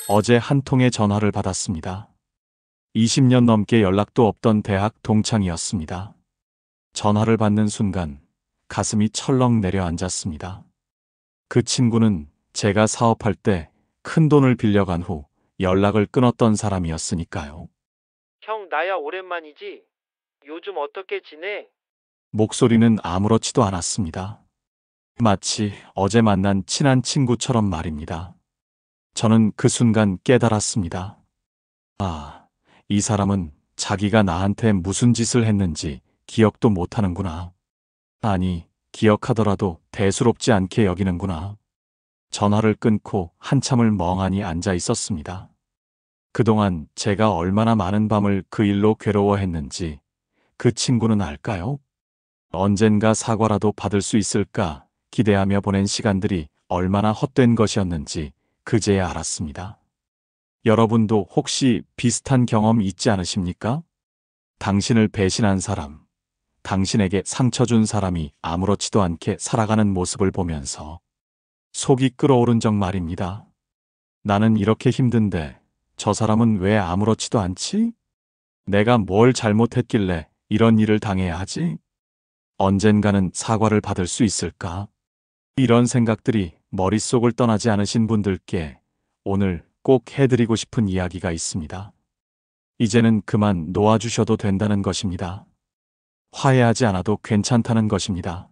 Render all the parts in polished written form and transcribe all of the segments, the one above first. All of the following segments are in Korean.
어제 한 통의 전화를 받았습니다. 20년 넘게 연락도 없던 대학 동창이었습니다. 전화를 받는 순간 가슴이 철렁 내려앉았습니다. 그 친구는 제가 사업할 때 큰 돈을 빌려간 후 연락을 끊었던 사람이었으니까요. 형, 나야 오랜만이지? 요즘 어떻게 지내? 목소리는 아무렇지도 않았습니다. 마치 어제 만난 친한 친구처럼 말입니다. 저는 그 순간 깨달았습니다. 아, 이 사람은 자기가 나한테 무슨 짓을 했는지 기억도 못하는구나. 아니, 기억하더라도 대수롭지 않게 여기는구나. 전화를 끊고 한참을 멍하니 앉아 있었습니다. 그동안 제가 얼마나 많은 밤을 그 일로 괴로워했는지 그 친구는 알까요? 언젠가 사과라도 받을 수 있을까 기대하며 보낸 시간들이 얼마나 헛된 것이었는지 그제야 알았습니다. 여러분도 혹시 비슷한 경험 있지 않으십니까? 당신을 배신한 사람, 당신에게 상처 준 사람이 아무렇지도 않게 살아가는 모습을 보면서 속이 끓어오른 적 말입니다. 나는 이렇게 힘든데 저 사람은 왜 아무렇지도 않지? 내가 뭘 잘못했길래 이런 일을 당해야 하지? 언젠가는 사과를 받을 수 있을까? 이런 생각들이 머릿속을 떠나지 않으신 분들께 오늘 꼭 해드리고 싶은 이야기가 있습니다. 이제는 그만 놓아주셔도 된다는 것입니다. 화해하지 않아도 괜찮다는 것입니다.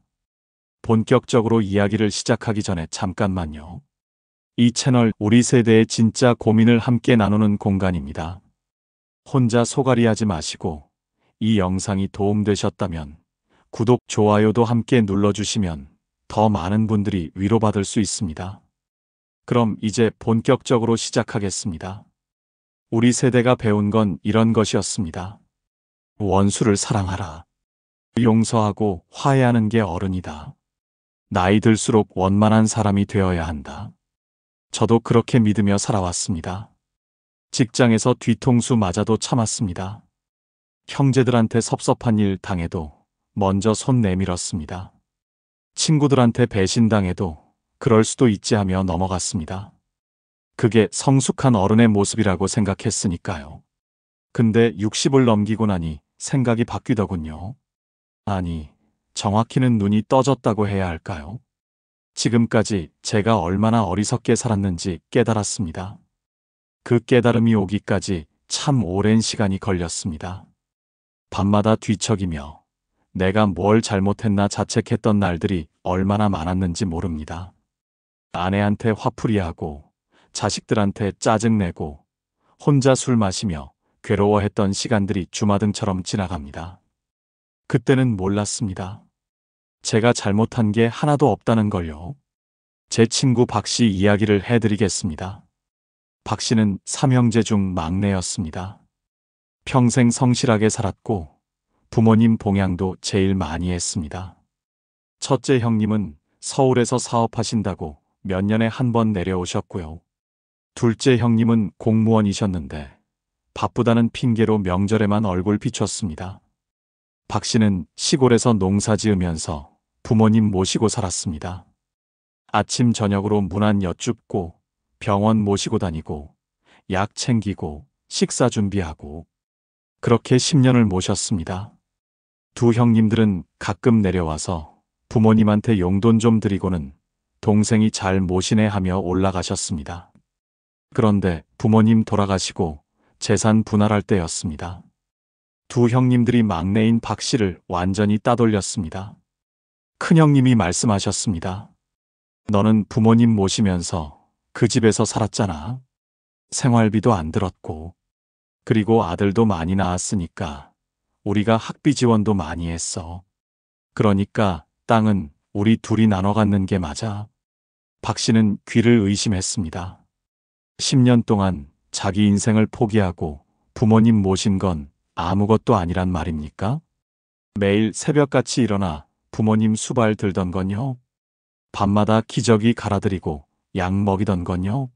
본격적으로 이야기를 시작하기 전에 잠깐만요. 이 채널 우리 세대의 진짜 고민을 함께 나누는 공간입니다. 혼자 소갈이하지 마시고 이 영상이 도움되셨다면 구독, 좋아요도 함께 눌러주시면 더 많은 분들이 위로받을 수 있습니다. 그럼 이제 본격적으로 시작하겠습니다. 우리 세대가 배운 건 이런 것이었습니다. 원수를 사랑하라. 용서하고 화해하는 게 어른이다. 나이 들수록 원만한 사람이 되어야 한다. 저도 그렇게 믿으며 살아왔습니다. 직장에서 뒤통수 맞아도 참았습니다. 형제들한테 섭섭한 일 당해도 먼저 손 내밀었습니다. 친구들한테 배신당해도 그럴 수도 있지 하며 넘어갔습니다. 그게 성숙한 어른의 모습이라고 생각했으니까요. 근데 60을 넘기고 나니 생각이 바뀌더군요. 아니, 정확히는 눈이 떠졌다고 해야 할까요? 지금까지 제가 얼마나 어리석게 살았는지 깨달았습니다. 그 깨달음이 오기까지 참 오랜 시간이 걸렸습니다. 밤마다 뒤척이며 내가 뭘 잘못했나 자책했던 날들이 얼마나 많았는지 모릅니다. 아내한테 화풀이하고 자식들한테 짜증내고 혼자 술 마시며 괴로워했던 시간들이 주마등처럼 지나갑니다. 그때는 몰랐습니다. 제가 잘못한 게 하나도 없다는 걸요. 제 친구 박 씨 이야기를 해드리겠습니다. 박 씨는 3형제 중 막내였습니다. 평생 성실하게 살았고 부모님 봉양도 제일 많이 했습니다. 첫째 형님은 서울에서 사업하신다고 몇 년에 한 번 내려오셨고요. 둘째 형님은 공무원이셨는데 바쁘다는 핑계로 명절에만 얼굴 비췄습니다. 박 씨는 시골에서 농사 지으면서 부모님 모시고 살았습니다. 아침 저녁으로 문안 여쭙고 병원 모시고 다니고 약 챙기고 식사 준비하고 그렇게 10년을 모셨습니다. 두 형님들은 가끔 내려와서 부모님한테 용돈 좀 드리고는 동생이 잘 모시네 하며 올라가셨습니다. 그런데 부모님 돌아가시고 재산 분할할 때였습니다. 두 형님들이 막내인 박 씨를 완전히 따돌렸습니다. 큰형님이 말씀하셨습니다. 너는 부모님 모시면서 그 집에서 살았잖아. 생활비도 안 들었고 그리고 아들도 많이 낳았으니까 우리가 학비 지원도 많이 했어. 그러니까 땅은 우리 둘이 나눠 갖는 게 맞아. 박 씨는 귀를 의심했습니다. 10년 동안 자기 인생을 포기하고 부모님 모신 건 아무것도 아니란 말입니까? 매일 새벽같이 일어나 부모님 수발 들던 건요? 밤마다 기저귀 갈아드리고 약 먹이던 건요?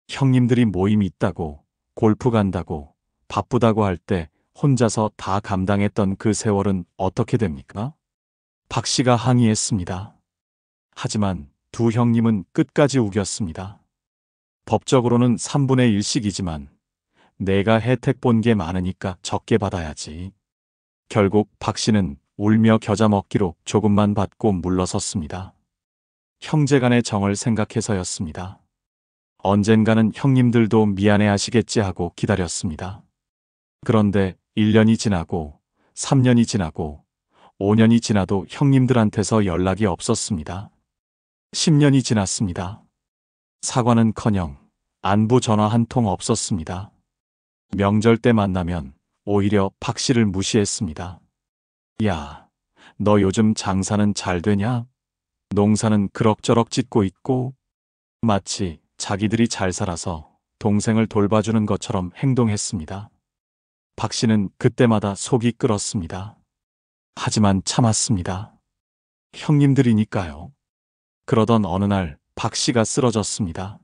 형님들이 모임 있다고 골프 간다고 바쁘다고 할 때 혼자서 다 감당했던 그 세월은 어떻게 됩니까? 박 씨가 항의했습니다. 하지만 두 형님은 끝까지 우겼습니다. 법적으로는 3분의 1씩이지만 내가 혜택 본 게 많으니까 적게 받아야지. 결국 박 씨는 울며 겨자 먹기로 조금만 받고 물러섰습니다. 형제간의 정을 생각해서였습니다. 언젠가는 형님들도 미안해 하시겠지 하고 기다렸습니다. 그런데 1년이 지나고 3년이 지나고 5년이 지나도 형님들한테서 연락이 없었습니다. 10년이 지났습니다. 사과는커녕 안부 전화 한 통 없었습니다. 명절 때 만나면 오히려 박 씨를 무시했습니다. 야, 너 요즘 장사는 잘 되냐? 농사는 그럭저럭 짓고 있고? 마치 자기들이 잘 살아서 동생을 돌봐주는 것처럼 행동했습니다. 박 씨는 그때마다 속이 끓었습니다. 하지만 참았습니다. 형님들이니까요. 그러던 어느 날 박 씨가 쓰러졌습니다.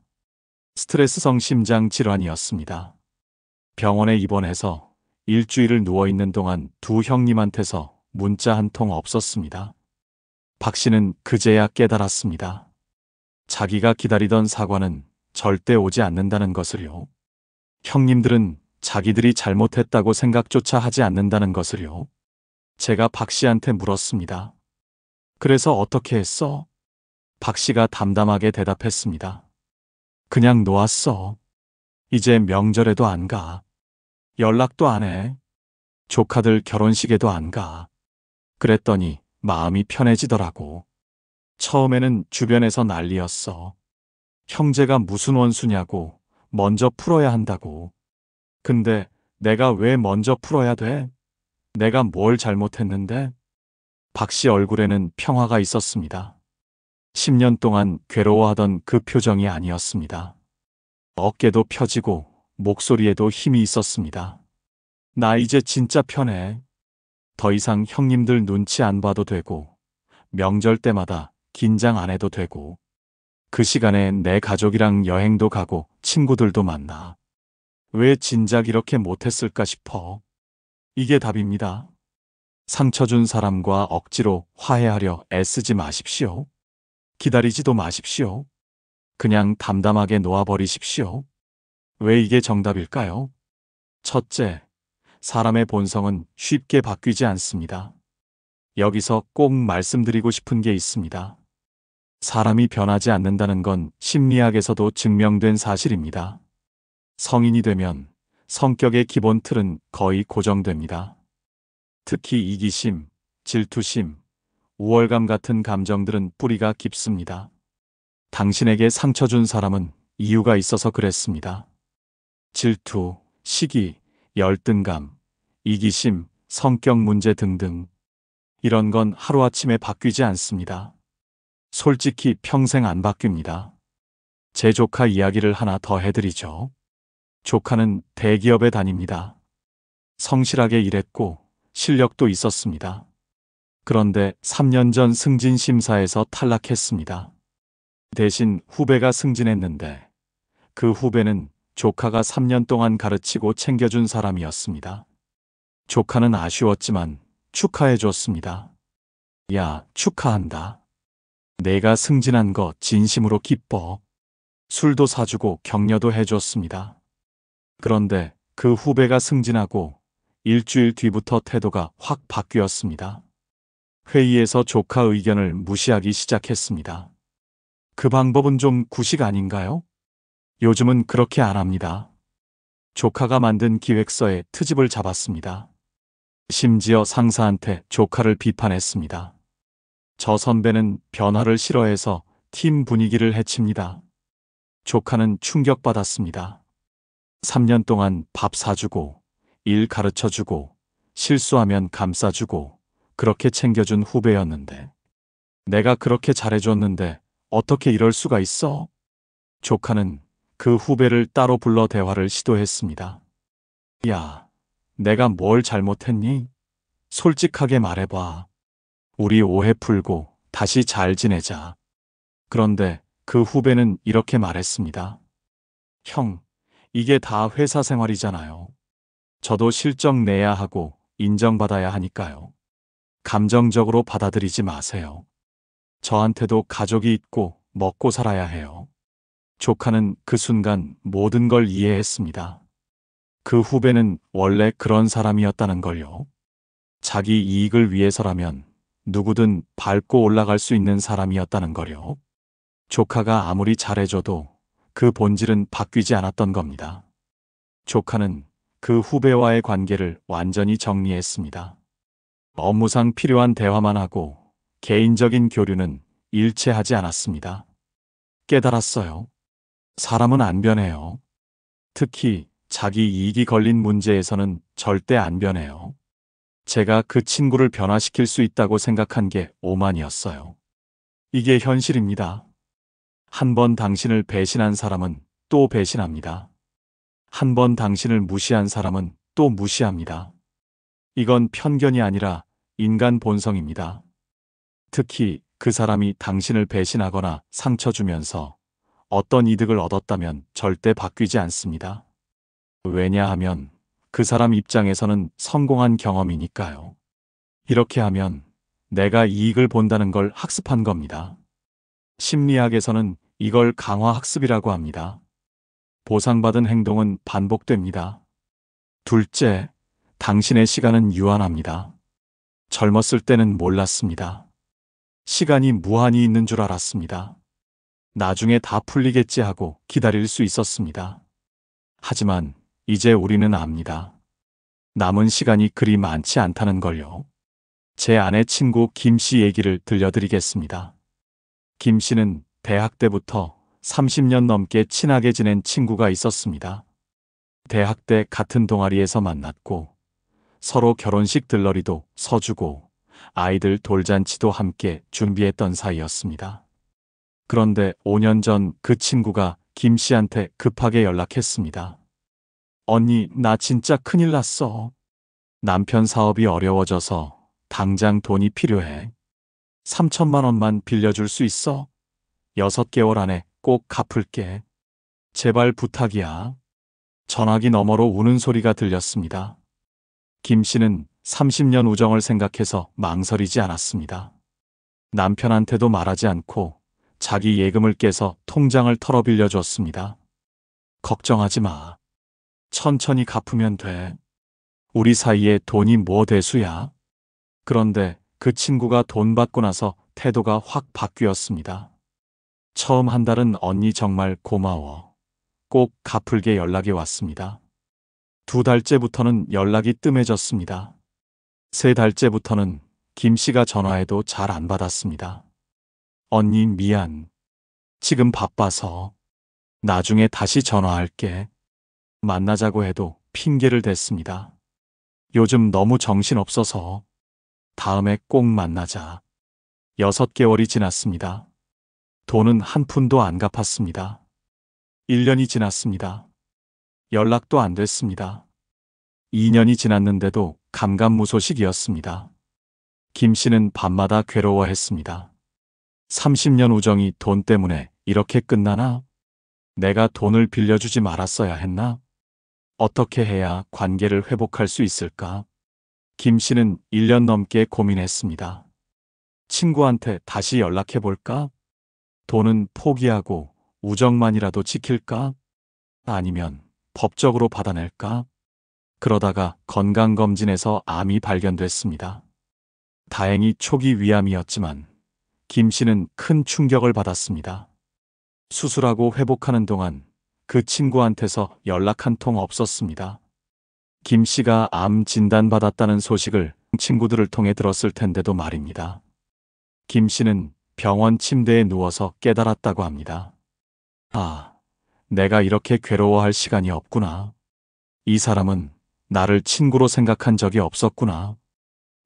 스트레스성 심장 질환이었습니다. 병원에 입원해서 일주일을 누워있는 동안 두 형님한테서 문자 한 통 없었습니다. 박 씨는 그제야 깨달았습니다. 자기가 기다리던 사과는 절대 오지 않는다는 것을요. 형님들은 자기들이 잘못했다고 생각조차 하지 않는다는 것을요. 제가 박 씨한테 물었습니다. 그래서 어떻게 했어? 박 씨가 담담하게 대답했습니다. 그냥 놓았어. 이제 명절에도 안 가. 연락도 안 해. 조카들 결혼식에도 안 가. 그랬더니 마음이 편해지더라고. 처음에는 주변에서 난리였어. 형제가 무슨 원수냐고, 먼저 풀어야 한다고. 근데 내가 왜 먼저 풀어야 돼? 내가 뭘 잘못했는데? 박 씨 얼굴에는 평화가 있었습니다. 10년 동안 괴로워하던 그 표정이 아니었습니다. 어깨도 펴지고 목소리에도 힘이 있었습니다. 나 이제 진짜 편해. 더 이상 형님들 눈치 안 봐도 되고, 명절 때마다 긴장 안 해도 되고, 그 시간에 내 가족이랑 여행도 가고 친구들도 만나. 왜 진작 이렇게 못했을까 싶어. 이게 답입니다. 상처 준 사람과 억지로 화해하려 애쓰지 마십시오. 기다리지도 마십시오. 그냥 담담하게 놓아버리십시오. 왜 이게 정답일까요? 첫째, 사람의 본성은 쉽게 바뀌지 않습니다. 여기서 꼭 말씀드리고 싶은 게 있습니다. 사람이 변하지 않는다는 건 심리학에서도 증명된 사실입니다. 성인이 되면 성격의 기본 틀은 거의 고정됩니다. 특히 이기심, 질투심, 우월감 같은 감정들은 뿌리가 깊습니다. 당신에게 상처 준 사람은 이유가 있어서 그랬습니다. 질투, 시기, 열등감, 이기심, 성격 문제 등등. 이런 건 하루아침에 바뀌지 않습니다. 솔직히 평생 안 바뀝니다. 제 조카 이야기를 하나 더 해드리죠. 조카는 대기업에 다닙니다. 성실하게 일했고 실력도 있었습니다. 그런데 3년 전 승진 심사에서 탈락했습니다. 대신 후배가 승진했는데 그 후배는 조카가 3년 동안 가르치고 챙겨준 사람이었습니다. 조카는 아쉬웠지만 축하해 줬습니다. 야, 축하한다. 내가 승진한 거 진심으로 기뻐. 술도 사주고 격려도 해줬습니다. 그런데 그 후배가 승진하고 일주일 뒤부터 태도가 확 바뀌었습니다. 회의에서 조카 의견을 무시하기 시작했습니다. 그 방법은 좀 구식 아닌가요? 요즘은 그렇게 안 합니다. 조카가 만든 기획서에 트집을 잡았습니다. 심지어 상사한테 조카를 비판했습니다. 저 선배는 변화를 싫어해서 팀 분위기를 해칩니다. 조카는 충격받았습니다. 3년 동안 밥 사주고, 일 가르쳐주고, 실수하면 감싸주고, 그렇게 챙겨준 후배였는데, 내가 그렇게 잘해줬는데 어떻게 이럴 수가 있어? 조카는 그 후배를 따로 불러 대화를 시도했습니다. 야, 내가 뭘 잘못했니? 솔직하게 말해봐. 우리 오해 풀고 다시 잘 지내자. 그런데 그 후배는 이렇게 말했습니다. 형, 이게 다 회사 생활이잖아요. 저도 실적 내야 하고 인정받아야 하니까요. 감정적으로 받아들이지 마세요. 저한테도 가족이 있고 먹고 살아야 해요. 조카는 그 순간 모든 걸 이해했습니다. 그 후배는 원래 그런 사람이었다는 걸요. 자기 이익을 위해서라면 누구든 밟고 올라갈 수 있는 사람이었다는 걸요. 조카가 아무리 잘해줘도 그 본질은 바뀌지 않았던 겁니다. 조카는 그 후배와의 관계를 완전히 정리했습니다. 업무상 필요한 대화만 하고 개인적인 교류는 일체하지 않았습니다. 깨달았어요. 사람은 안 변해요. 특히 자기 이익이 걸린 문제에서는 절대 안 변해요. 제가 그 친구를 변화시킬 수 있다고 생각한 게 오만이었어요. 이게 현실입니다. 한 번 당신을 배신한 사람은 또 배신합니다. 한 번 당신을 무시한 사람은 또 무시합니다. 이건 편견이 아니라 인간 본성입니다. 특히 그 사람이 당신을 배신하거나 상처 주면서 어떤 이득을 얻었다면 절대 바뀌지 않습니다. 왜냐하면 그 사람 입장에서는 성공한 경험이니까요. 이렇게 하면 내가 이익을 본다는 걸 학습한 겁니다. 심리학에서는 이걸 강화학습이라고 합니다. 보상받은 행동은 반복됩니다. 둘째, 당신의 시간은 유한합니다. 젊었을 때는 몰랐습니다. 시간이 무한히 있는 줄 알았습니다. 나중에 다 풀리겠지 하고 기다릴 수 있었습니다. 하지만 이제 우리는 압니다. 남은 시간이 그리 많지 않다는 걸요. 제 아내 친구 김 씨 얘기를 들려드리겠습니다. 김 씨는 대학 때부터 30년 넘게 친하게 지낸 친구가 있었습니다. 대학 때 같은 동아리에서 만났고 서로 결혼식 들러리도 서주고 아이들 돌잔치도 함께 준비했던 사이였습니다. 그런데 5년 전 그 친구가 김 씨한테 급하게 연락했습니다. 언니, 나 진짜 큰일 났어. 남편 사업이 어려워져서 당장 돈이 필요해. 3천만 원만 빌려줄 수 있어? 6개월 안에 꼭 갚을게. 제발 부탁이야. 전화기 너머로 우는 소리가 들렸습니다. 김 씨는 30년 우정을 생각해서 망설이지 않았습니다. 남편한테도 말하지 않고 자기 예금을 깨서 통장을 털어 빌려줬습니다. 걱정하지 마. 천천히 갚으면 돼. 우리 사이에 돈이 뭐 대수야? 그런데 그 친구가 돈 받고 나서 태도가 확 바뀌었습니다. 처음 한 달은 언니 정말 고마워. 꼭 갚을게 연락이 왔습니다. 2달째부터는 연락이 뜸해졌습니다. 3달째부터는 김 씨가 전화해도 잘 안 받았습니다. 언니 미안. 지금 바빠서. 나중에 다시 전화할게. 만나자고 해도 핑계를 댔습니다. 요즘 너무 정신없어서. 다음에 꼭 만나자. 6개월이 지났습니다. 돈은 한 푼도 안 갚았습니다. 1년이 지났습니다. 연락도 안 됐습니다. 2년이 지났는데도 감감무소식이었습니다. 김 씨는 밤마다 괴로워했습니다. 30년 우정이 돈 때문에 이렇게 끝나나? 내가 돈을 빌려주지 말았어야 했나? 어떻게 해야 관계를 회복할 수 있을까? 김 씨는 1년 넘게 고민했습니다. 친구한테 다시 연락해볼까? 돈은 포기하고 우정만이라도 지킬까? 아니면 법적으로 받아낼까? 그러다가 건강검진에서 암이 발견됐습니다. 다행히 초기 위암이었지만 김 씨는 큰 충격을 받았습니다. 수술하고 회복하는 동안 그 친구한테서 연락 한 통 없었습니다. 김 씨가 암 진단받았다는 소식을 친구들을 통해 들었을 텐데도 말입니다. 김 씨는 병원 침대에 누워서 깨달았다고 합니다. 아, 내가 이렇게 괴로워할 시간이 없구나. 이 사람은 나를 친구로 생각한 적이 없었구나.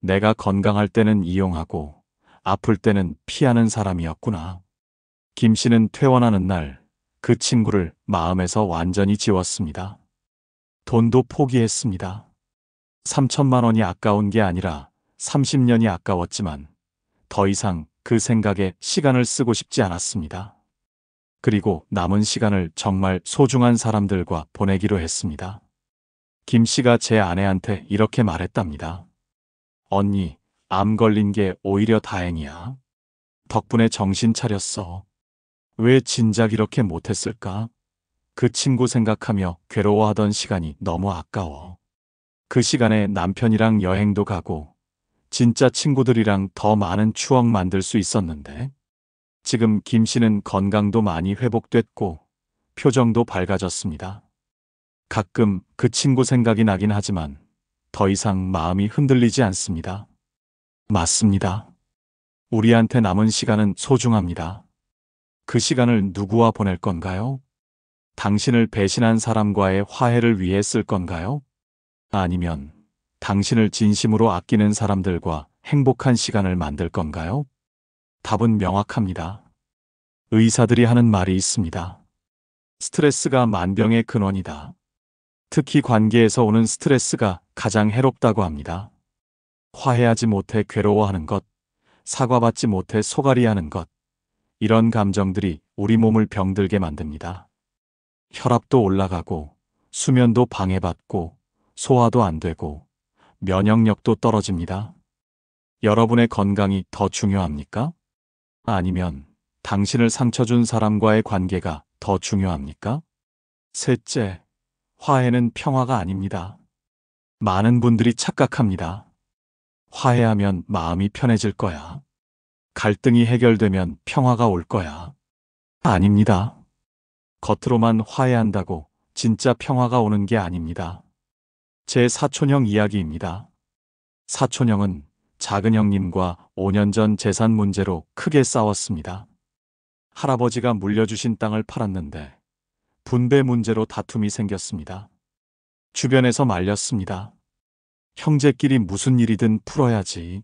내가 건강할 때는 이용하고 아플 때는 피하는 사람이었구나. 김 씨는 퇴원하는 날 그 친구를 마음에서 완전히 지웠습니다. 돈도 포기했습니다. 3천만 원이 아까운 게 아니라 30년이 아까웠지만 더 이상 그 생각에 시간을 쓰고 싶지 않았습니다. 그리고 남은 시간을 정말 소중한 사람들과 보내기로 했습니다. 김 씨가 제 아내한테 이렇게 말했답니다. 언니, 암 걸린 게 오히려 다행이야. 덕분에 정신 차렸어. 왜 진작 이렇게 못했을까? 그 친구 생각하며 괴로워하던 시간이 너무 아까워. 그 시간에 남편이랑 여행도 가고 진짜 친구들이랑 더 많은 추억 만들 수 있었는데 지금 김 씨는 건강도 많이 회복됐고 표정도 밝아졌습니다. 가끔 그 친구 생각이 나긴 하지만 더 이상 마음이 흔들리지 않습니다. 맞습니다. 우리한테 남은 시간은 소중합니다. 그 시간을 누구와 보낼 건가요? 당신을 배신한 사람과의 화해를 위해 쓸 건가요? 아니면 당신을 진심으로 아끼는 사람들과 행복한 시간을 만들 건가요? 답은 명확합니다. 의사들이 하는 말이 있습니다. 스트레스가 만병의 근원이다. 특히 관계에서 오는 스트레스가 가장 해롭다고 합니다. 화해하지 못해 괴로워하는 것, 사과받지 못해 소갈이하는 것, 이런 감정들이 우리 몸을 병들게 만듭니다. 혈압도 올라가고, 수면도 방해받고, 소화도 안 되고, 면역력도 떨어집니다. 여러분의 건강이 더 중요합니까? 아니면 당신을 상처 준 사람과의 관계가 더 중요합니까? 셋째, 화해는 평화가 아닙니다. 많은 분들이 착각합니다. 화해하면 마음이 편해질 거야. 갈등이 해결되면 평화가 올 거야. 아닙니다. 겉으로만 화해한다고 진짜 평화가 오는 게 아닙니다. 제 사촌형 이야기입니다. 사촌형은 작은 형님과 5년 전 재산 문제로 크게 싸웠습니다. 할아버지가 물려주신 땅을 팔았는데 분배 문제로 다툼이 생겼습니다. 주변에서 말렸습니다. 형제끼리 무슨 일이든 풀어야지.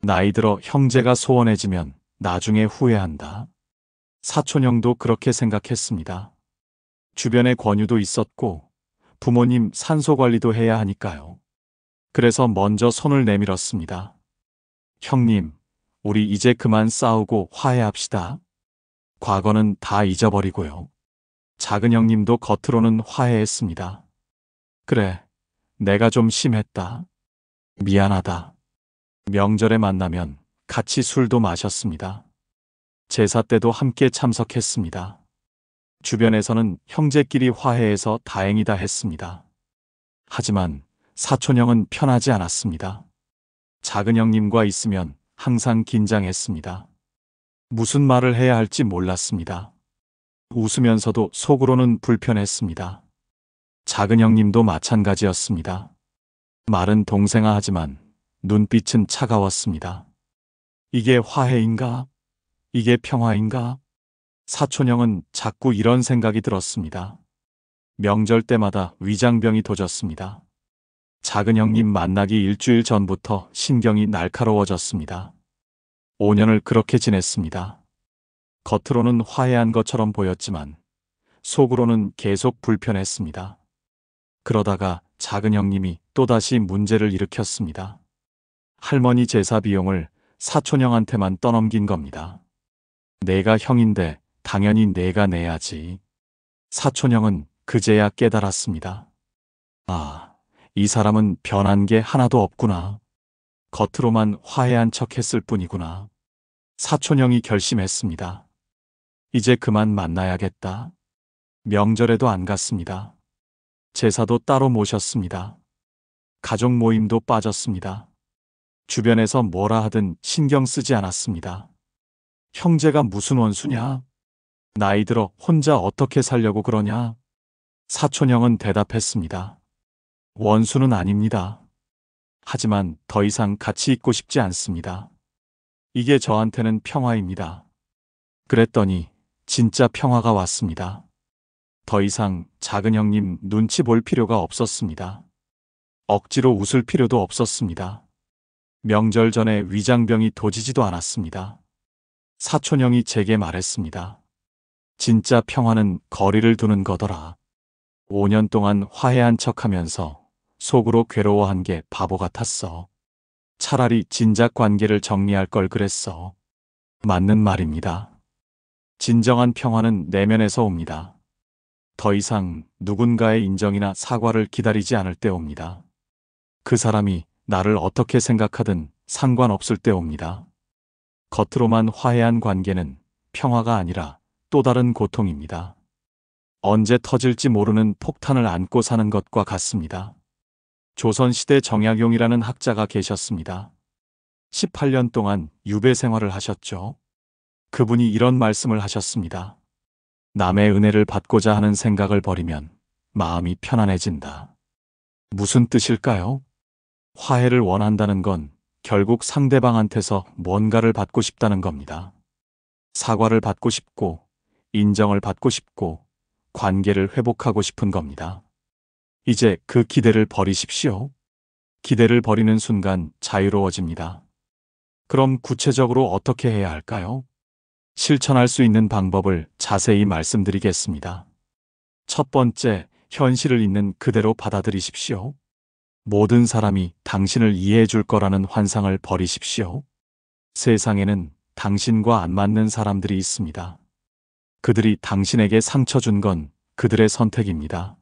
나이 들어 형제가 소원해지면 나중에 후회한다. 사촌형도 그렇게 생각했습니다. 주변의 권유도 있었고 부모님 산소 관리도 해야 하니까요. 그래서 먼저 손을 내밀었습니다. 형님, 우리 이제 그만 싸우고 화해합시다. 과거는 다 잊어버리고요. 작은 형님도 겉으로는 화해했습니다. 그래, 내가 좀 심했다. 미안하다. 명절에 만나면 같이 술도 마셨습니다. 제사 때도 함께 참석했습니다. 주변에서는 형제끼리 화해해서 다행이다 했습니다. 하지만 사촌형은 편하지 않았습니다. 작은 형님과 있으면 항상 긴장했습니다. 무슨 말을 해야 할지 몰랐습니다. 웃으면서도 속으로는 불편했습니다. 작은 형님도 마찬가지였습니다. 말은 동생아 하지만 눈빛은 차가웠습니다. 이게 화해인가? 이게 평화인가? 사촌형은 자꾸 이런 생각이 들었습니다. 명절 때마다 위장병이 도졌습니다. 작은 형님 만나기 일주일 전부터 신경이 날카로워졌습니다. 5년을 그렇게 지냈습니다. 겉으로는 화해한 것처럼 보였지만 속으로는 계속 불편했습니다. 그러다가 작은 형님이 또다시 문제를 일으켰습니다. 할머니 제사 비용을 사촌형한테만 떠넘긴 겁니다. 내가 형인데 당연히 내가 내야지. 사촌형은 그제야 깨달았습니다. 아, 이 사람은 변한 게 하나도 없구나. 겉으로만 화해한 척 했을 뿐이구나. 사촌형이 결심했습니다. 이제 그만 만나야겠다. 명절에도 안 갔습니다. 제사도 따로 모셨습니다. 가족 모임도 빠졌습니다. 주변에서 뭐라 하든 신경 쓰지 않았습니다. 형제가 무슨 원수냐? 나이 들어 혼자 어떻게 살려고 그러냐? 사촌형은 대답했습니다. 원수는 아닙니다. 하지만 더 이상 같이 있고 싶지 않습니다. 이게 저한테는 평화입니다. 그랬더니 진짜 평화가 왔습니다. 더 이상 작은 형님 눈치 볼 필요가 없었습니다. 억지로 웃을 필요도 없었습니다. 명절 전에 위장병이 도지지도 않았습니다. 사촌형이 제게 말했습니다. 진짜 평화는 거리를 두는 거더라. 5년 동안 화해한 척하면서 속으로 괴로워한 게 바보 같았어. 차라리 진작 관계를 정리할 걸 그랬어. 맞는 말입니다. 진정한 평화는 내면에서 옵니다. 더 이상 누군가의 인정이나 사과를 기다리지 않을 때 옵니다. 그 사람이 나를 어떻게 생각하든 상관없을 때 옵니다. 겉으로만 화해한 관계는 평화가 아니라 또 다른 고통입니다. 언제 터질지 모르는 폭탄을 안고 사는 것과 같습니다. 조선시대 정약용이라는 학자가 계셨습니다. 18년 동안 유배 생활을 하셨죠. 그분이 이런 말씀을 하셨습니다. 남의 은혜를 받고자 하는 생각을 버리면 마음이 편안해진다. 무슨 뜻일까요? 화해를 원한다는 건 결국 상대방한테서 뭔가를 받고 싶다는 겁니다. 사과를 받고 싶고, 인정을 받고 싶고, 관계를 회복하고 싶은 겁니다. 이제 그 기대를 버리십시오. 기대를 버리는 순간 자유로워집니다. 그럼 구체적으로 어떻게 해야 할까요? 실천할 수 있는 방법을 자세히 말씀드리겠습니다. 첫 번째, 현실을 있는 그대로 받아들이십시오. 모든 사람이 당신을 이해해 줄 거라는 환상을 버리십시오. 세상에는 당신과 안 맞는 사람들이 있습니다. 그들이 당신에게 상처 준 건 그들의 선택입니다.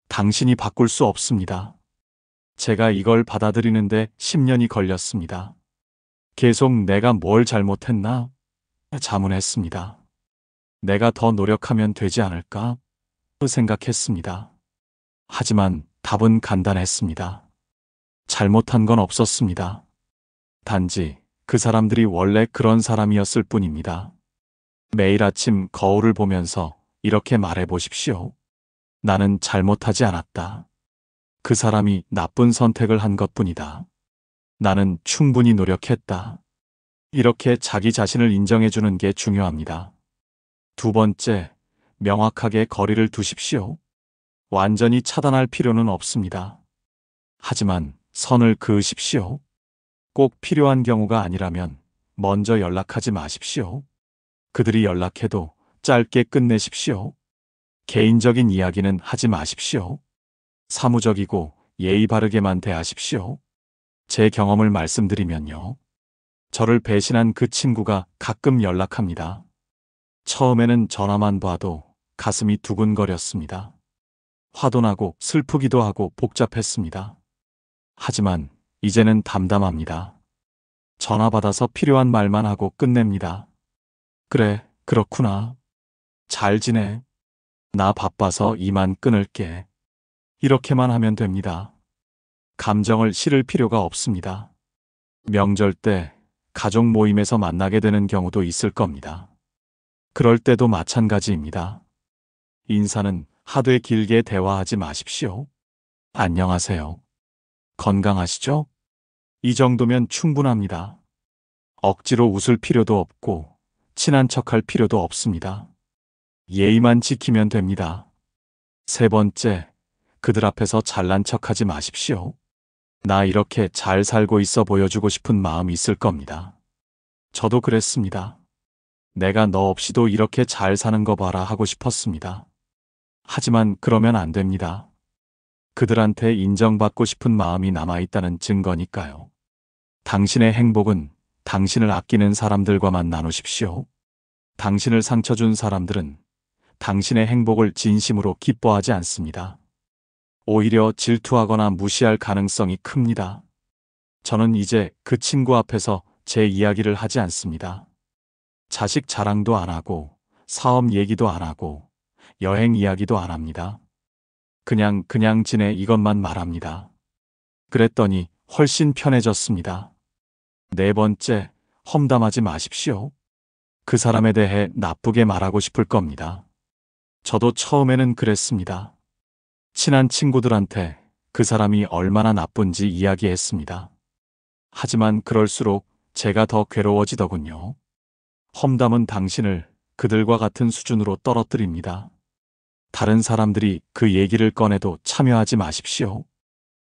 당신이 바꿀 수 없습니다. 제가 이걸 받아들이는데 10년이 걸렸습니다. 계속 내가 뭘 잘못했나? 자문했습니다. 내가 더 노력하면 되지 않을까? 생각했습니다. 하지만 답은 간단했습니다. 잘못한 건 없었습니다. 단지 그 사람들이 원래 그런 사람이었을 뿐입니다. 매일 아침 거울을 보면서 이렇게 말해 보십시오. 나는 잘못하지 않았다. 그 사람이 나쁜 선택을 한 것뿐이다. 나는 충분히 노력했다. 이렇게 자기 자신을 인정해 주는 게 중요합니다. 두 번째, 명확하게 거리를 두십시오. 완전히 차단할 필요는 없습니다. 하지만 선을 그으십시오. 꼭 필요한 경우가 아니라면 먼저 연락하지 마십시오. 그들이 연락해도 짧게 끝내십시오. 개인적인 이야기는 하지 마십시오. 사무적이고 예의 바르게만 대하십시오. 제 경험을 말씀드리면요. 저를 배신한 그 친구가 가끔 연락합니다. 처음에는 전화만 봐도 가슴이 두근거렸습니다. 화도 나고 슬프기도 하고 복잡했습니다. 하지만 이제는 담담합니다. 전화 받아서 필요한 말만 하고 끝냅니다. 그래, 그렇구나. 잘 지내. 나 바빠서 이만 끊을게. 이렇게만 하면 됩니다. 감정을 실을 필요가 없습니다. 명절 때 가족 모임에서 만나게 되는 경우도 있을 겁니다. 그럴 때도 마찬가지입니다. 인사는 하되 길게 대화하지 마십시오. 안녕하세요. 건강하시죠? 이 정도면 충분합니다. 억지로 웃을 필요도 없고 친한 척할 필요도 없습니다. 예의만 지키면 됩니다. 세 번째, 그들 앞에서 잘난 척하지 마십시오. 나 이렇게 잘 살고 있어 보여주고 싶은 마음이 있을 겁니다. 저도 그랬습니다. 내가 너 없이도 이렇게 잘 사는 거 봐라 하고 싶었습니다. 하지만 그러면 안 됩니다. 그들한테 인정받고 싶은 마음이 남아있다는 증거니까요. 당신의 행복은 당신을 아끼는 사람들과만 나누십시오. 당신을 상처 준 사람들은 당신의 행복을 진심으로 기뻐하지 않습니다. 오히려 질투하거나 무시할 가능성이 큽니다. 저는 이제 그 친구 앞에서 제 이야기를 하지 않습니다. 자식 자랑도 안 하고, 사업 얘기도 안 하고, 여행 이야기도 안 합니다. 그냥 지내 이것만 말합니다. 그랬더니 훨씬 편해졌습니다. 네 번째, 험담하지 마십시오. 그 사람에 대해 나쁘게 말하고 싶을 겁니다. 저도 처음에는 그랬습니다. 친한 친구들한테 그 사람이 얼마나 나쁜지 이야기했습니다. 하지만 그럴수록 제가 더 괴로워지더군요. 험담은 당신을 그들과 같은 수준으로 떨어뜨립니다. 다른 사람들이 그 얘기를 꺼내도 참여하지 마십시오.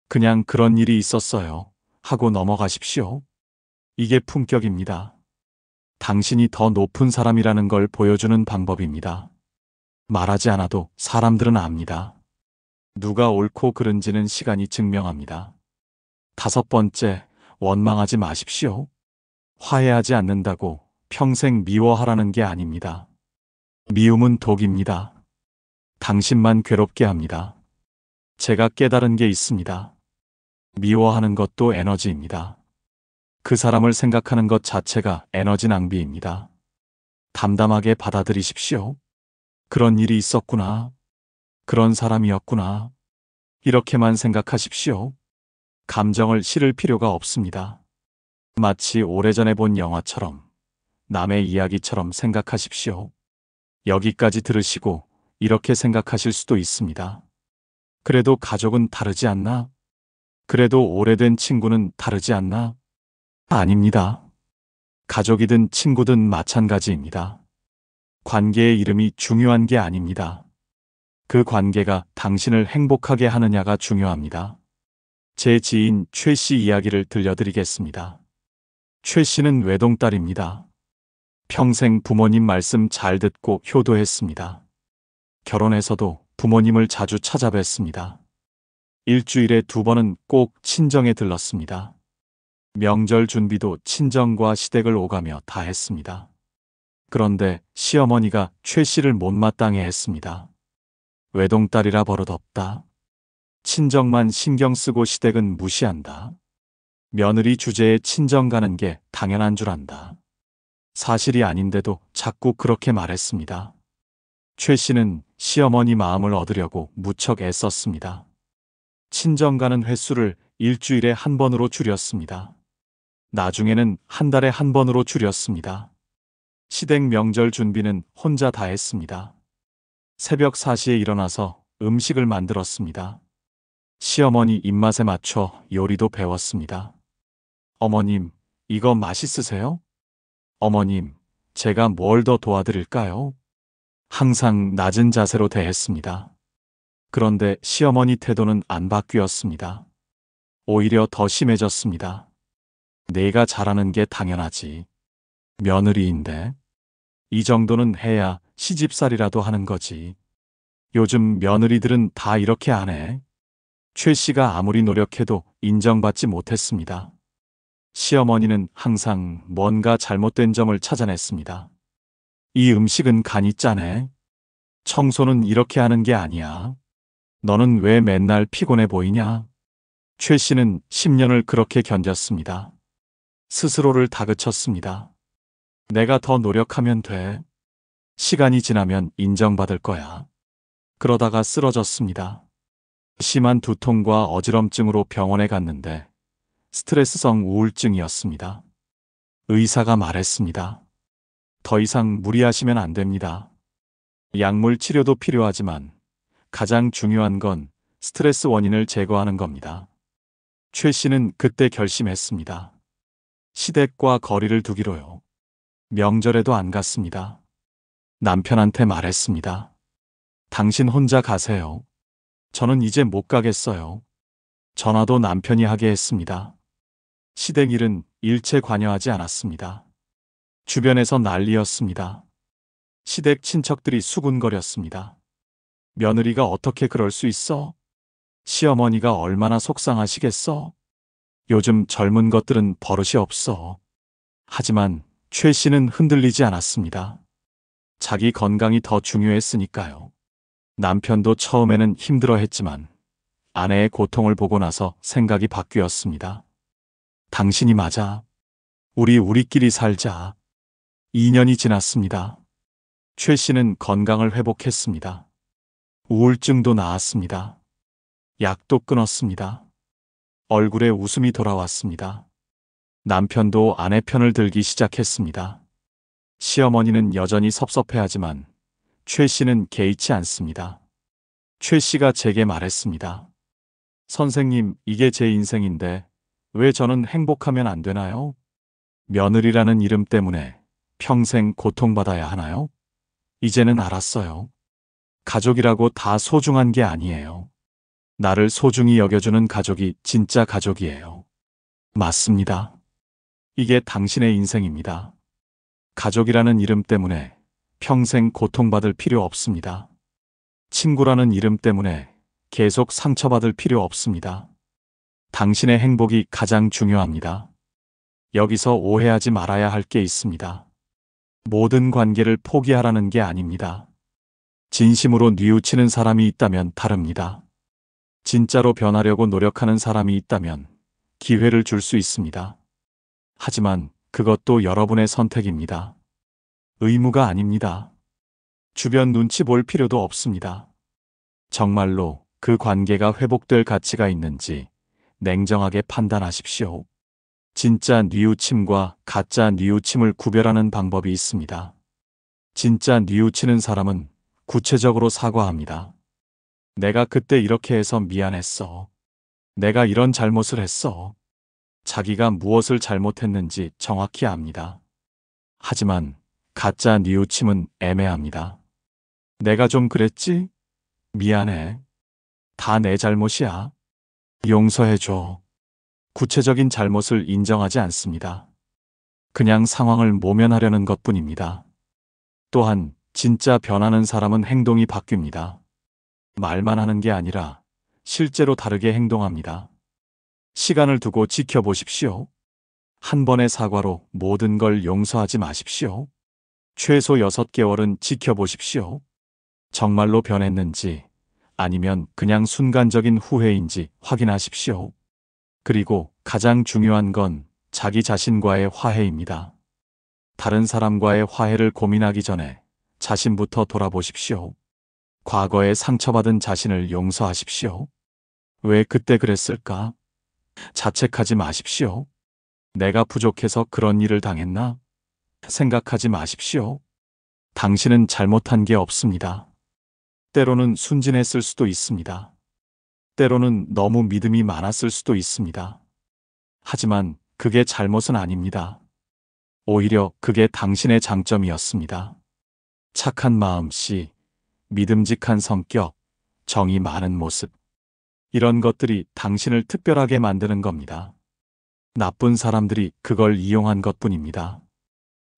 그냥 그런 일이 있었어요 하고 넘어가십시오. 이게 품격입니다. 당신이 더 높은 사람이라는 걸 보여주는 방법입니다. 말하지 않아도 사람들은 압니다. 누가 옳고 그른지는 시간이 증명합니다. 다섯 번째, 원망하지 마십시오. 화해하지 않는다고 평생 미워하라는 게 아닙니다. 미움은 독입니다. 당신만 괴롭게 합니다. 제가 깨달은 게 있습니다. 미워하는 것도 에너지입니다. 그 사람을 생각하는 것 자체가 에너지 낭비입니다. 담담하게 받아들이십시오. 그런 일이 있었구나. 그런 사람이었구나. 이렇게만 생각하십시오. 감정을 실을 필요가 없습니다. 마치 오래전에 본 영화처럼, 남의 이야기처럼 생각하십시오. 여기까지 들으시고 이렇게 생각하실 수도 있습니다. 그래도 가족은 다르지 않나? 그래도 오래된 친구는 다르지 않나? 아닙니다. 가족이든 친구든 마찬가지입니다. 관계의 이름이 중요한 게 아닙니다. 그 관계가 당신을 행복하게 하느냐가 중요합니다. 제 지인 최 씨 이야기를 들려드리겠습니다. 최 씨는 외동딸입니다. 평생 부모님 말씀 잘 듣고 효도했습니다. 결혼해서도 부모님을 자주 찾아뵀습니다. 일주일에 2번은 꼭 친정에 들렀습니다. 명절 준비도 친정과 시댁을 오가며 다 했습니다. 그런데 시어머니가 최 씨를 못마땅해 했습니다. 외동딸이라 버릇없다. 친정만 신경 쓰고 시댁은 무시한다. 며느리 주제에 친정 가는 게 당연한 줄 안다. 사실이 아닌데도 자꾸 그렇게 말했습니다. 최 씨는 시어머니 마음을 얻으려고 무척 애썼습니다. 친정 가는 횟수를 일주일에 1번으로 줄였습니다. 나중에는 한 달에 1번으로 줄였습니다. 시댁 명절 준비는 혼자 다 했습니다. 새벽 4시에 일어나서 음식을 만들었습니다. 시어머니 입맛에 맞춰 요리도 배웠습니다. 어머님, 이거 맛있으세요? 어머님, 제가 뭘 더 도와드릴까요? 항상 낮은 자세로 대했습니다. 그런데 시어머니 태도는 안 바뀌었습니다. 오히려 더 심해졌습니다. 내가 잘하는 게 당연하지. 며느리인데. 이 정도는 해야 시집살이라도 하는 거지. 요즘 며느리들은 다 이렇게 안 해. 최 씨가 아무리 노력해도 인정받지 못했습니다. 시어머니는 항상 뭔가 잘못된 점을 찾아냈습니다. 이 음식은 간이 짜네. 청소는 이렇게 하는 게 아니야. 너는 왜 맨날 피곤해 보이냐? 최 씨는 10년을 그렇게 견뎠습니다. 스스로를 다그쳤습니다. 내가 더 노력하면 돼. 시간이 지나면 인정받을 거야. 그러다가 쓰러졌습니다. 심한 두통과 어지럼증으로 병원에 갔는데 스트레스성 우울증이었습니다. 의사가 말했습니다. 더 이상 무리하시면 안 됩니다. 약물 치료도 필요하지만 가장 중요한 건 스트레스 원인을 제거하는 겁니다. 최 씨는 그때 결심했습니다. 시댁과 거리를 두기로요. 명절에도 안 갔습니다. 남편한테 말했습니다. 당신 혼자 가세요. 저는 이제 못 가겠어요. 전화도 남편이 하게 했습니다. 시댁 일은 일체 관여하지 않았습니다. 주변에서 난리였습니다. 시댁 친척들이 수군거렸습니다. 며느리가 어떻게 그럴 수 있어? 시어머니가 얼마나 속상하시겠어? 요즘 젊은 것들은 버릇이 없어. 하지만 최 씨는 흔들리지 않았습니다. 자기 건강이 더 중요했으니까요. 남편도 처음에는 힘들어했지만 아내의 고통을 보고 나서 생각이 바뀌었습니다. 당신이 맞아. 우리끼리 살자. 2년이 지났습니다. 최 씨는 건강을 회복했습니다. 우울증도 나았습니다. 약도 끊었습니다. 얼굴에 웃음이 돌아왔습니다. 남편도 아내 편을 들기 시작했습니다. 시어머니는 여전히 섭섭해하지만 최 씨는 개의치 않습니다. 최 씨가 제게 말했습니다. 선생님, 이게 제 인생인데 왜 저는 행복하면 안 되나요? 며느리라는 이름 때문에 평생 고통받아야 하나요? 이제는 알았어요. 가족이라고 다 소중한 게 아니에요. 나를 소중히 여겨주는 가족이 진짜 가족이에요. 맞습니다. 이게 당신의 인생입니다. 가족이라는 이름 때문에 평생 고통받을 필요 없습니다. 친구라는 이름 때문에 계속 상처받을 필요 없습니다. 당신의 행복이 가장 중요합니다. 여기서 오해하지 말아야 할 게 있습니다. 모든 관계를 포기하라는 게 아닙니다. 진심으로 뉘우치는 사람이 있다면 다릅니다. 진짜로 변하려고 노력하는 사람이 있다면 기회를 줄 수 있습니다. 하지만 그것도 여러분의 선택입니다. 의무가 아닙니다. 주변 눈치 볼 필요도 없습니다. 정말로 그 관계가 회복될 가치가 있는지 냉정하게 판단하십시오. 진짜 뉘우침과 가짜 뉘우침을 구별하는 방법이 있습니다. 진짜 뉘우치는 사람은 구체적으로 사과합니다. 내가 그때 이렇게 해서 미안했어. 내가 이런 잘못을 했어. 자기가 무엇을 잘못했는지 정확히 압니다. 하지만 가짜 뉘우침은 애매합니다. 내가 좀 그랬지? 미안해. 다 내 잘못이야. 용서해줘. 구체적인 잘못을 인정하지 않습니다. 그냥 상황을 모면하려는 것뿐입니다. 또한 진짜 변하는 사람은 행동이 바뀝니다. 말만 하는 게 아니라 실제로 다르게 행동합니다. 시간을 두고 지켜보십시오. 한 번의 사과로 모든 걸 용서하지 마십시오. 최소 6개월은 지켜보십시오. 정말로 변했는지 아니면 그냥 순간적인 후회인지 확인하십시오. 그리고 가장 중요한 건 자기 자신과의 화해입니다. 다른 사람과의 화해를 고민하기 전에 자신부터 돌아보십시오. 과거에 상처받은 자신을 용서하십시오. 왜 그때 그랬을까? 자책하지 마십시오. 내가 부족해서 그런 일을 당했나? 생각하지 마십시오. 당신은 잘못한 게 없습니다. 때로는 순진했을 수도 있습니다. 때로는 너무 믿음이 많았을 수도 있습니다. 하지만 그게 잘못은 아닙니다. 오히려 그게 당신의 장점이었습니다. 착한 마음씨, 믿음직한 성격, 정이 많은 모습. 이런 것들이 당신을 특별하게 만드는 겁니다. 나쁜 사람들이 그걸 이용한 것뿐입니다.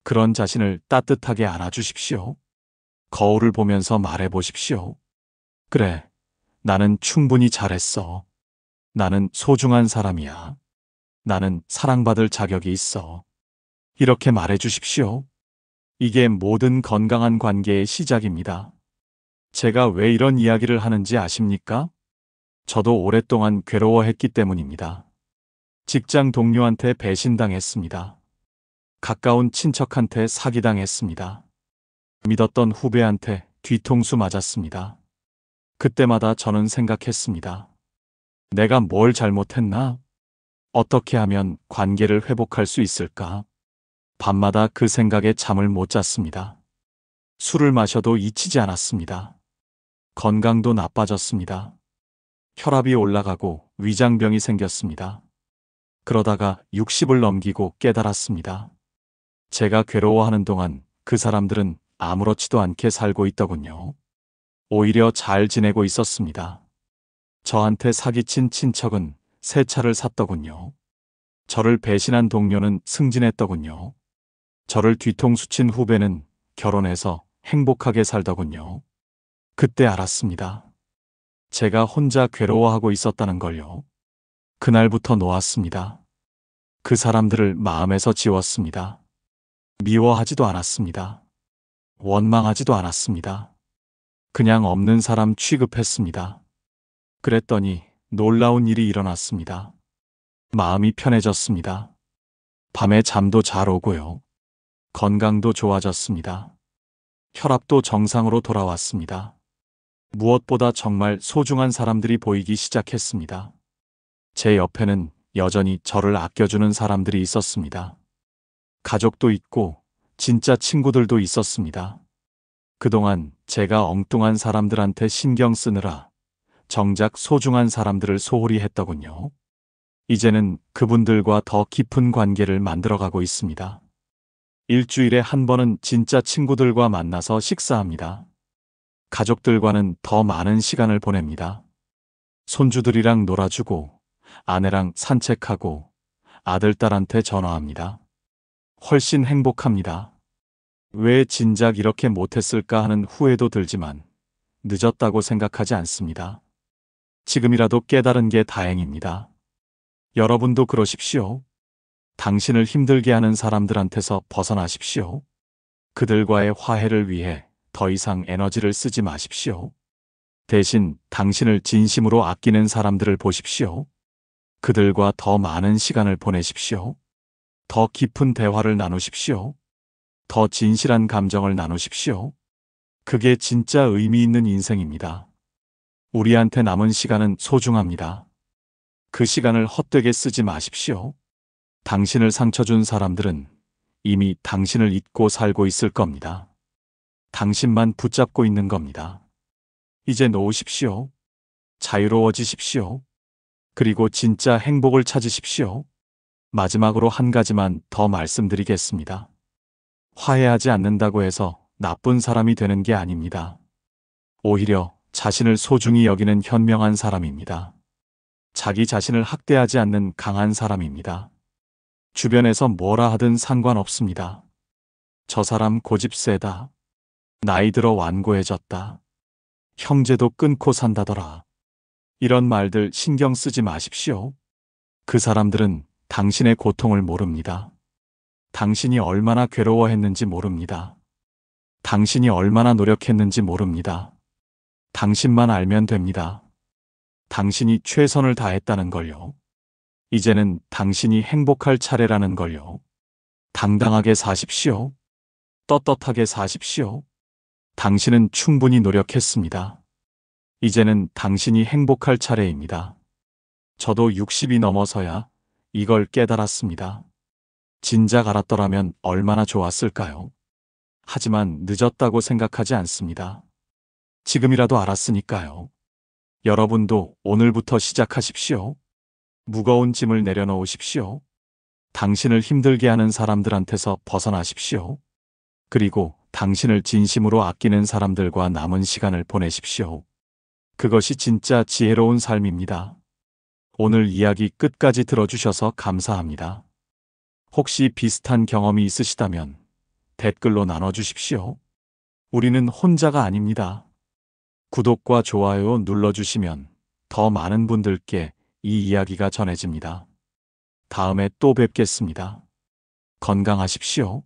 그런 자신을 따뜻하게 안아주십시오. 거울을 보면서 말해보십시오. 그래, 나는 충분히 잘했어. 나는 소중한 사람이야. 나는 사랑받을 자격이 있어. 이렇게 말해주십시오. 이게 모든 건강한 관계의 시작입니다. 제가 왜 이런 이야기를 하는지 아십니까? 저도 오랫동안 괴로워했기 때문입니다. 직장 동료한테 배신당했습니다. 가까운 친척한테 사기당했습니다. 믿었던 후배한테 뒤통수 맞았습니다. 그때마다 저는 생각했습니다. 내가 뭘 잘못했나? 어떻게 하면 관계를 회복할 수 있을까? 밤마다 그 생각에 잠을 못 잤습니다. 술을 마셔도 잊히지 않았습니다. 건강도 나빠졌습니다. 혈압이 올라가고 위장병이 생겼습니다. 그러다가 60을 넘기고 깨달았습니다. 제가 괴로워하는 동안 그 사람들은 아무렇지도 않게 살고 있더군요. 오히려 잘 지내고 있었습니다. 저한테 사기친 친척은 새 차를 샀더군요. 저를 배신한 동료는 승진했더군요. 저를 뒤통수 친 후배는 결혼해서 행복하게 살더군요. 그때 알았습니다. 제가 혼자 괴로워하고 있었다는 걸요. 그날부터 놓았습니다. 그 사람들을 마음에서 지웠습니다. 미워하지도 않았습니다. 원망하지도 않았습니다. 그냥 없는 사람 취급했습니다. 그랬더니 놀라운 일이 일어났습니다. 마음이 편해졌습니다. 밤에 잠도 잘 오고요. 건강도 좋아졌습니다. 혈압도 정상으로 돌아왔습니다. 무엇보다 정말 소중한 사람들이 보이기 시작했습니다. 제 옆에는 여전히 저를 아껴주는 사람들이 있었습니다. 가족도 있고 진짜 친구들도 있었습니다. 그동안 제가 엉뚱한 사람들한테 신경 쓰느라 정작 소중한 사람들을 소홀히 했더군요. 이제는 그분들과 더 깊은 관계를 만들어가고 있습니다. 일주일에 한 번은 진짜 친구들과 만나서 식사합니다. 가족들과는 더 많은 시간을 보냅니다. 손주들이랑 놀아주고 아내랑 산책하고 아들, 딸한테 전화합니다. 훨씬 행복합니다. 왜 진작 이렇게 못했을까 하는 후회도 들지만 늦었다고 생각하지 않습니다. 지금이라도 깨달은 게 다행입니다. 여러분도 그러십시오. 당신을 힘들게 하는 사람들한테서 벗어나십시오. 그들과의 화해를 위해 더 이상 에너지를 쓰지 마십시오. 대신 당신을 진심으로 아끼는 사람들을 보십시오. 그들과 더 많은 시간을 보내십시오. 더 깊은 대화를 나누십시오. 더 진실한 감정을 나누십시오. 그게 진짜 의미 있는 인생입니다. 우리한테 남은 시간은 소중합니다. 그 시간을 헛되게 쓰지 마십시오. 당신을 상처 준 사람들은 이미 당신을 잊고 살고 있을 겁니다. 당신만 붙잡고 있는 겁니다. 이제 놓으십시오. 자유로워지십시오. 그리고 진짜 행복을 찾으십시오. 마지막으로 한 가지만 더 말씀드리겠습니다. 화해하지 않는다고 해서 나쁜 사람이 되는 게 아닙니다. 오히려 자신을 소중히 여기는 현명한 사람입니다. 자기 자신을 학대하지 않는 강한 사람입니다. 주변에서 뭐라 하든 상관없습니다. 저 사람 고집 세다. 나이 들어 완고해졌다. 형제도 끊고 산다더라. 이런 말들 신경 쓰지 마십시오. 그 사람들은 당신의 고통을 모릅니다. 당신이 얼마나 괴로워했는지 모릅니다. 당신이 얼마나 노력했는지 모릅니다. 당신만 알면 됩니다. 당신이 최선을 다했다는 걸요. 이제는 당신이 행복할 차례라는 걸요. 당당하게 사십시오. 떳떳하게 사십시오. 당신은 충분히 노력했습니다. 이제는 당신이 행복할 차례입니다. 저도 60이 넘어서야 이걸 깨달았습니다. 진작 알았더라면 얼마나 좋았을까요? 하지만 늦었다고 생각하지 않습니다. 지금이라도 알았으니까요. 여러분도 오늘부터 시작하십시오. 무거운 짐을 내려놓으십시오. 당신을 힘들게 하는 사람들한테서 벗어나십시오. 그리고 당신을 진심으로 아끼는 사람들과 남은 시간을 보내십시오. 그것이 진짜 지혜로운 삶입니다. 오늘 이야기 끝까지 들어주셔서 감사합니다. 혹시 비슷한 경험이 있으시다면 댓글로 나눠주십시오. 우리는 혼자가 아닙니다. 구독과 좋아요 눌러주시면 더 많은 분들께 이 이야기가 전해집니다. 다음에 또 뵙겠습니다. 건강하십시오.